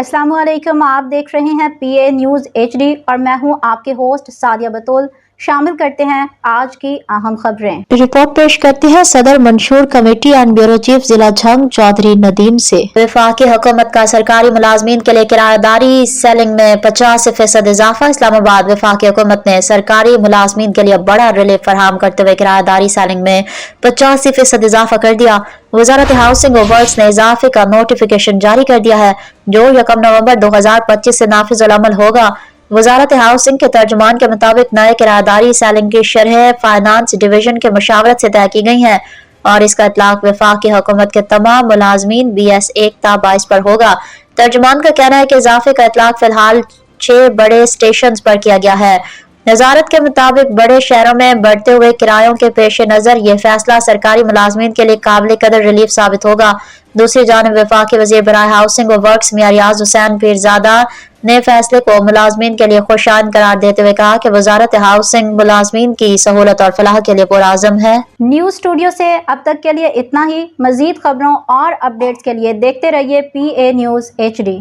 अस्सलाम वालेकुम। आप देख रहे हैं PA न्यूज़ HD और मैं हूं आपके होस्ट सादिया बतूल। शामिल करते हैं आज की अहम खबरें। रिपोर्ट पेश करते हैं सदर मंशूर कमेटी एंड ब्यूरो चीफ जिला झंग चौधरी नदीम से। वफाकी हुकूमत का सरकारी मुलाजमीन के लिए किराएदारी सेलिंग में 50% इजाफा। इस्लामाबाद वफाकी हुकूमत ने सरकारी मुलाजमीन के लिए बड़ा रिलीफ फराहम करते हुए किराएदारी सेलिंग में 85% इजाफा कर दिया। वजारत हाउसिंग और वर्क्स ने इजाफे का नोटिफिकेशन जारी कर दिया है जो 1 नवंबर 2025 से नाफिजुल अमल होगा। वजारत हाउसिंग के तर्जुमान के मुताबिक नए किराएदारी सेलिंग की शरह फाइनेंस डिवीजन के मशावरत से तय की गई है और इसका इतलाक वफाकी हुकूमत के तमाम मुलाजमीन BS 1-22 पर होगा। तर्जुमान का कहना है कि इजाफे का इतलाक फिलहाल 6 बड़े स्टेशन पर किया गया है। नजारत के मुताबिक बड़े शहरों में बढ़ते हुए किरायों के पेश नजर यह फैसला सरकारी मुलाजमीन के लिए काबिल कदर रिलीफ साबित होगा। दूसरी जानब वफाकी वज़ीर बराए हाउसिंग और वर्क्स मियां रियाज हुसैन पीरजादा ने फैसले को मुलाजमीन के लिए खुशाइन करार देते हुए कहा कि वजारत हाउसिंग मुलाजमीन की सहूलत और फलाह के लिए पुरआज़म है। न्यूज़ स्टूडियो से अब तक के लिए इतना ही। मजीद खबरों और अपडेट्स के लिए देखते रहिए PA न्यूज़ HD।